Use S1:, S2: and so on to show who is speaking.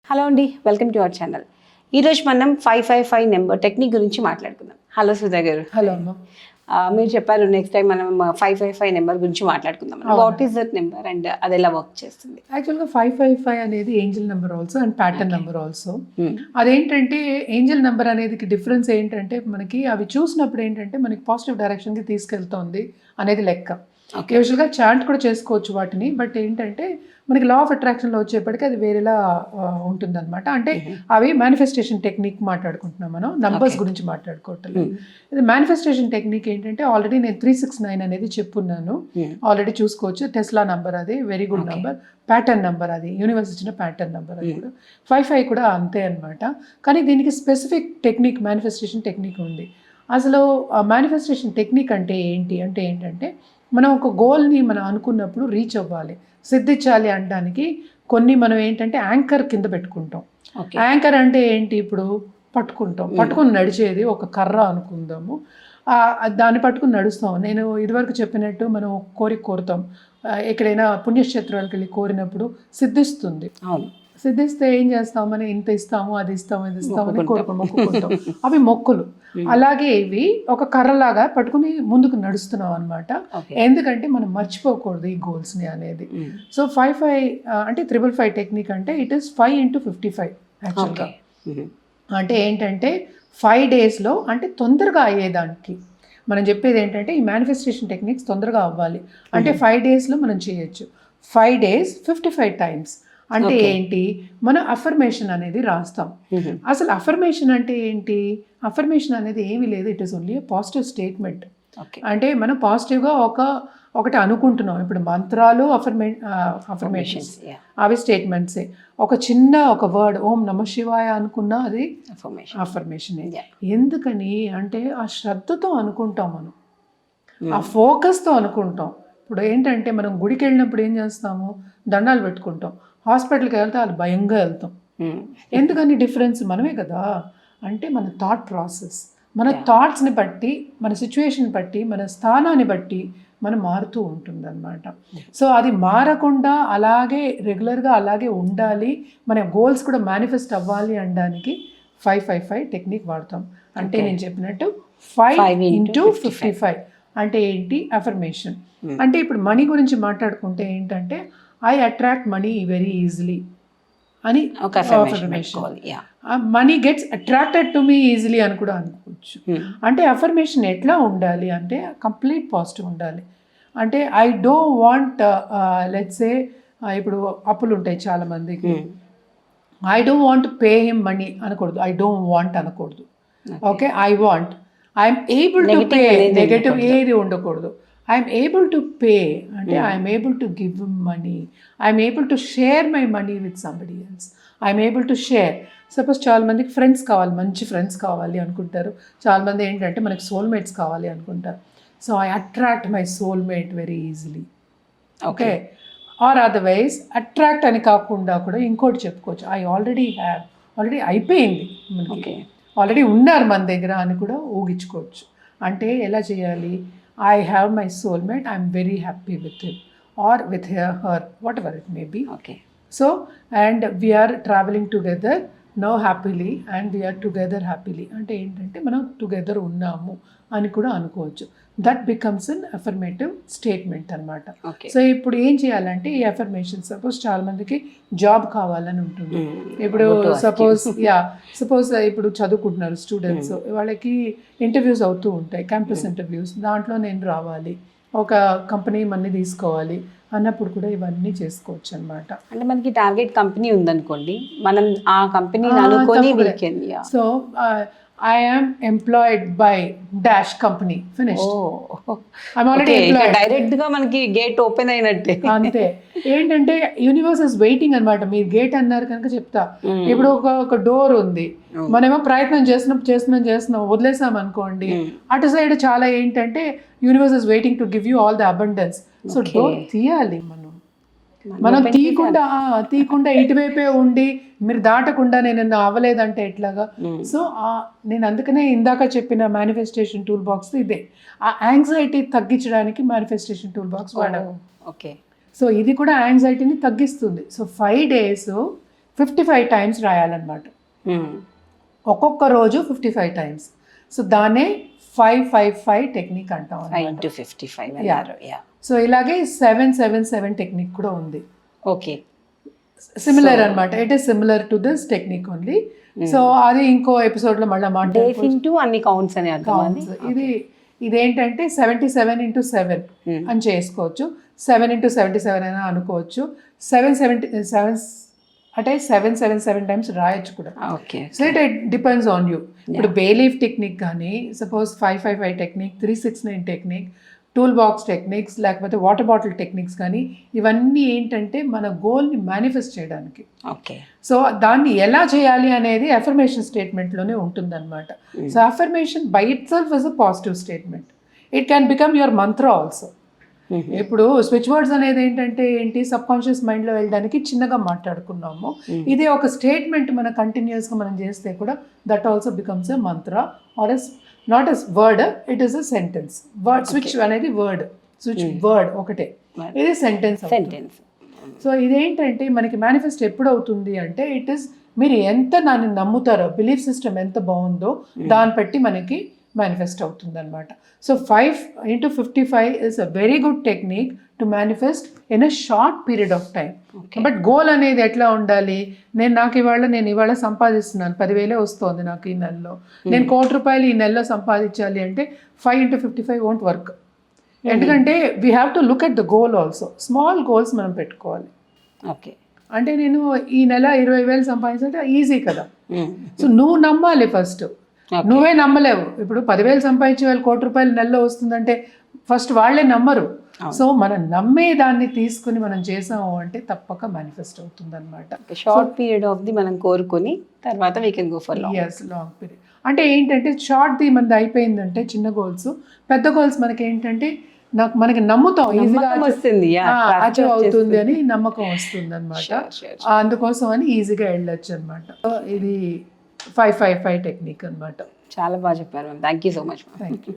S1: Hello అండి, welcome to our channel. ఈరోజు మనం 555 నెంబర్ టెక్నిక్ గురించి మాట్లాడుకుందాం. హలో సుధా గారు.
S2: హలో అమ్మ.
S1: మీరు చెప్పారు నెక్స్ట్ టైం మనం 555 నెంబర్ గురించి మాట్లాడుకుందాం. What is that number and అది ఎలా వర్క్ చేస్తుంది?
S2: యాక్చువల్గా 555 అనేది Angel number also and pattern number also. అదేంటంటే ఏంజల్ నెంబర్ అనేది డిఫరెన్స్ ఏంటంటే మనకి అవి చూసినప్పుడు ఏంటంటే మనకి పాజిటివ్ డైరెక్షన్కి తీసుకెళ్తోంది అనేది లెక్క. యూజువల్గా చాంట్ కూడా చేసుకోవచ్చు వాటిని, బట్ ఏంటంటే మనకి లా ఆఫ్ అట్రాక్షన్లో వచ్చేప్పటికీ అది వేరేలా ఉంటుందన్నమాట. అంటే అవి మేనిఫెస్టేషన్ టెక్నిక్ మాట్లాడుకుంటున్నాం, మనం నంబర్స్ గురించి మాట్లాడుకోవట్లేదు. ఇది మేనిఫెస్టేషన్ టెక్నిక్ ఏంటంటే ఆల్రెడీ నేను 369 అనేది చెప్పున్నాను, ఆల్రెడీ చూసుకోవచ్చు. టెస్లా నంబర్ అది very good number, pattern number అది యూనివర్స్ ఇచ్చిన ప్యాటర్న్ నెంబర్ అది కూడా. 55 కూడా అంతే అనమాట. కానీ దీనికి స్పెసిఫిక్ టెక్నిక్ మేనిఫెస్టేషన్ టెక్నిక్ ఉంది. అసలు మేనిఫెస్టేషన్ టెక్నిక్ అంటే ఏంటంటే మనం ఒక గోల్ని మనం అనుకున్నప్పుడు రీచ్ అవ్వాలి, సిద్ధించాలి అనడానికి కొన్ని మనం ఏంటంటే యాంకర్ కింద పెట్టుకుంటాం. యాంకర్ అంటే ఏంటి? ఇప్పుడు పట్టుకుని నడిచేది ఒక కర్ర అనుకుందాము, దాన్ని పట్టుకుని నడుస్తాం. నేను ఇదివరకు చెప్పినట్టు మనం కోరుతాం, ఎక్కడైనా పుణ్యక్షేత్రాలకు వెళ్ళి కోరినప్పుడు సిద్ధిస్తుంది. సిద్ధిస్తే ఏం చేస్తాం, మనం ఇంత ఇస్తాము, అది ఇస్తాము, ఇది ఇస్తాము అని మొక్కుకుంటాం. అవి మొక్కులు. అలాగే ఇవి ఒక కర్రలాగా పట్టుకుని ముందుకు నడుస్తున్నాం అనమాట. ఎందుకంటే మనం మర్చిపోకూడదు ఈ గోల్స్ని అనేది. సో 55 అంటే 555 టెక్నిక్ అంటే ఇట్ ఈస్ 5 into 55 యాక్చువల్గా. అంటే ఏంటంటే 5 daysలో అంటే తొందరగా అయ్యేదానికి మనం చెప్పేది ఏంటంటే ఈ మేనిఫెస్టేషన్ టెక్నిక్స్ తొందరగా అవ్వాలి అంటే 5 daysలో మనం చేయొచ్చు. 5 days 55 times అంటే ఏంటి? మనం అఫర్మేషన్ అనేది రాస్తాం. అసలు అఫర్మేషన్ అంటే ఏంటి? అఫర్మేషన్ అనేది ఏమీ లేదు, it is only positive statement. అంటే మనం పాజిటివ్గా ఒకటి అనుకుంటున్నాం. ఇప్పుడు మంత్రాలు అఫర్మేషన్స్ అవి స్టేట్మెంట్సే. ఒక వర్డ్ ఓం నమ శివాయ అనుకున్నా అది అఫర్మేషన్. ఎందుకని అంటే ఆ శ్రద్ధతో అనుకుంటాం, మనం ఆ ఫోకస్తో అనుకుంటాం. ఇప్పుడు ఏంటంటే మనం గుడికి వెళ్ళినప్పుడు ఏం చేస్తాము, దండాలు పెట్టుకుంటాం. హాస్పిటల్కి వెళ్తే అది భయంగా వెళ్తాం. ఎందుకని డిఫరెన్స్ మనమే కదా. అంటే మన థాట్ ప్రాసెస్, మన థాట్స్ని బట్టి, మన సిచ్యువేషన్ బట్టి, మన స్థానాన్ని బట్టి మనం మారుతూ ఉంటుంది అనమాట. సో అది మారకుండా అలాగే రెగ్యులర్గా అలాగే ఉండాలి, మన గోల్స్ కూడా మేనిఫెస్ట్ అవ్వాలి అనడానికి 555 టెక్నిక్ వాడతాం. అంటే నేను చెప్పినట్టు 5 into 55 అంటే ఏంటి? అఫర్మేషన్. అంటే ఇప్పుడు మనీ గురించి మాట్లాడుకుంటే ఏంటంటే I attract money very easily అని ఒక affirmation. Money gets attracted to me easily అని కూడా అనుకోవచ్చు. అంటే అఫర్మేషన్ ఎట్లా ఉండాలి అంటే కంప్లీట్ పాజిటివ్ ఉండాలి. అంటే I don't want let's say ఇప్పుడు అప్పులు ఉంటాయి చాలా మందికి, I don't want pay him money అనకూడదు, ఐ డోంట్ వాంట్ అనకూడదు. Okay, I want, I'm able to pay, negative ఏది ఉండకూడదు. ఐఎమ్ ఏబుల్ టు పే అంటే I'm able to give money, I'm able to share my money with somebody else, I'm able to share. Suppose చాలా మందికి friends కావాలి, మంచి friends కావాలి అనుకుంటారు. చాలామంది ఏంటంటే మనకి సోల్మేట్స్ కావాలి అనుకుంటారు. So I attract my soulmate very easily. Okay, or otherwise attract అని కాకుండా కూడా ఇంకోటి చెప్పుకోవచ్చు, ఐ ఆల్రెడీ అయిపోయింది మనకి, ఆల్రెడీ ఉన్నారు మన దగ్గర అని కూడా ఊగించుకోవచ్చు. అంటే ఎలా చేయాలి? I have my soulmate, I'm very happy with him or with her, whatever it may be. Okay. So, and we are traveling together now happily and we are together happily. అంటే ఏంటంటే మనం టుగెదర్ ఉన్నాము అని కూడా అనుకోవచ్చు. That becomes an affirmative statement అనమాట. So ఇప్పుడు ఏం చేయాలంటే ఈ అఫర్మేషన్, సపోజ్ చాలా మందికి జాబ్ కావాలని ఉంటుంది. ఇప్పుడు సపోజ్ ఇప్పుడు చదువుకుంటున్నారు స్టూడెంట్స్, వాళ్ళకి ఇంటర్వ్యూస్ అవుతూ ఉంటాయి, క్యాంపస్ ఇంటర్వ్యూస్. దాంట్లో నేను రావాలి, ఒక కంపెనీ మనీ తీసుకోవాలి అన్నప్పుడు కూడా ఇవన్నీ చేసుకోవచ్చు అనమాట.
S1: అంటే మనకి టార్గెట్ కంపెనీ ఉందనుకోండి, మనం ఆ కంపెనీని అనుకొని
S2: so I am employed by dash company. Finished. I'm already employed.
S1: Direct గా మనకి గేట్ ఓపెన్ అయినట్టే.
S2: అంతే. ఏంటంటే యూనివర్స్ ఇస్ వెయిటింగ్ అనమాట. మీరు గేట్ అన్నారు కనుక చెప్తా. ఇప్పుడు ఒక డోర్ ఉంది, మనమేమో ప్రయత్నం చేస్తున్నాం వదిలేసాం అనుకోండి, అటు సైడ్ చాలా ఏంటంటే universe is waiting to give you all the abundance. So door తీయాలి మనం తీయకుండా ఇటువైపే ఉండి మీరు దాటకుండా నేను అవ్వలేదంటే ఎట్లాగా. సో నేను అందుకనే ఇందాక చెప్పిన మేనిఫెస్టేషన్ టూల్ బాక్స్ ఇదే, ఆ యాంగ్జైటీ తగ్గించడానికి మేనిఫెస్టేషన్ టూల్ బాక్స్ వాడాము.
S1: ఓకే,
S2: సో ఇది కూడా యాంగ్జైటీని తగ్గిస్తుంది. సో 5 days 55 టైమ్స్ రాయాలన్నమాట. ఒక్కొక్క రోజు 55 టైమ్స్. సో దాన్నే 555 టెక్నిక్ అంటాం.
S1: 5 into 55.
S2: సో ఇలాగే 777 టెక్నిక్ కూడా ఉంది.
S1: ఓకే,
S2: సిమిలర్ అన్నమాట. It is similar to this technique only. So అది ఇంకో ఎపిసోడ్ లో మళ్ళీ
S1: మాట్లాడుకుంటూ అన్ని కౌంట్స్ అని అర్థం.
S2: ఇదేంటంటే 77 into 7 అని చేసుకోవచ్చు, 7 into 77 అయినా అనుకోవచ్చు. 777 అంటే 777 టైమ్స్ రాయొచ్చు కూడా. So it depends on you. ఇప్పుడు బేలీఫ్ టెక్నిక్ కానీ, suppose 555 technique, 369 technique, tool box techniques, లేకపోతే వాటర్ బాటిల్ టెక్నిక్స్ కానీ, ఇవన్నీ ఏంటంటే మన గోల్ని మేనిఫెస్ట్ చేయడానికి.
S1: ఓకే,
S2: సో దాన్ని ఎలా చేయాలి అనేది అఫర్మేషన్ స్టేట్మెంట్లోనే ఉంటుందన్నమాట. So affirmation by it self is a positive statement. It can become your Mantra also. ఇప్పుడు స్విచ్ వర్డ్స్ అనేది ఏంటి, సబ్ కాన్షియస్ మైండ్లో వెళ్ళడానికి చిన్నగా మాట్లాడుకున్నాము. ఇదే ఒక స్టేట్మెంట్ మన కంటిన్యూస్గా మనం చేస్తే కూడా that also becomes a mantra or is not is word, it is a sentence. Word switch అనేది వర్డ్, స్విచ్ వర్డ్ ఒకటే, ఇది సెంటెన్స్. సో ఇదేంటంటే మనకి మేనిఫెస్ట్ ఎప్పుడు అవుతుంది అంటే, ఇట్ ఈస్ మీరు ఎంత దాన్ని నమ్ముతారో, బిలీఫ్ సిస్టమ్ ఎంత బాగుందో దాన్ని బట్టి మనకి మేనిఫెస్ట్ అవుతుంది అనమాట. So 5 into 55 is a very good technique to manifest in a short period of time. But goal అనేది ఎట్లా ఉండాలి, నేను ఇవాళ సంపాదిస్తున్నాను, 10,000 వస్తుంది నాకు ఈ నెలలో, నేను ₹1,00,00,000 ఈ నెలలో సంపాదించాలి అంటే 5 into 55 won't work. ఎందుకంటే we have to look at the goal also. Small goals మనం పెట్టుకోవాలి.
S1: ఓకే,
S2: అంటే నేను ఈ నెల 20,000 సంపాదించాలంటే ఈజీ కదా. సో నువ్వు నమ్మాలి ఫస్ట్. నువ్వే నమ్మలేవు. ఇప్పుడు 10,000 సంపాదించే వాళ్ళు ₹1,00,00,000 నెలలో వస్తుందంటే ఫస్ట్ వాళ్ళే నమ్మరు. సో మనం నమ్మే దాన్ని తీసుకుని మనం చేసాము అంటే తప్పక మేనిఫెస్ట్ అవుతుంది అనమాట.
S1: షార్ట్ పీరియడ్ ఆఫ్ ది మనం కోరుకొని తర్వాత we can go for long.
S2: Long period అంటే ఏంటంటే, షార్ట్ది మనది అయిపోయిందంటే చిన్న గోల్స్, పెద్ద గోల్స్ మనకి ఏంటంటే మనకి నమ్ముతాం, ఈజీగా
S1: వస్తుంది,
S2: అచీవ్ అవుతుంది అని నమ్మకం వస్తుంది అనమాట. అందుకోసం అని ఈజీగా వెళ్ళొచ్చు అనమాట. ఇది 555 టెక్నిక్ అనమాట.
S1: చాలా బాగా చెప్పారు. Thank you so much.
S2: Thank you.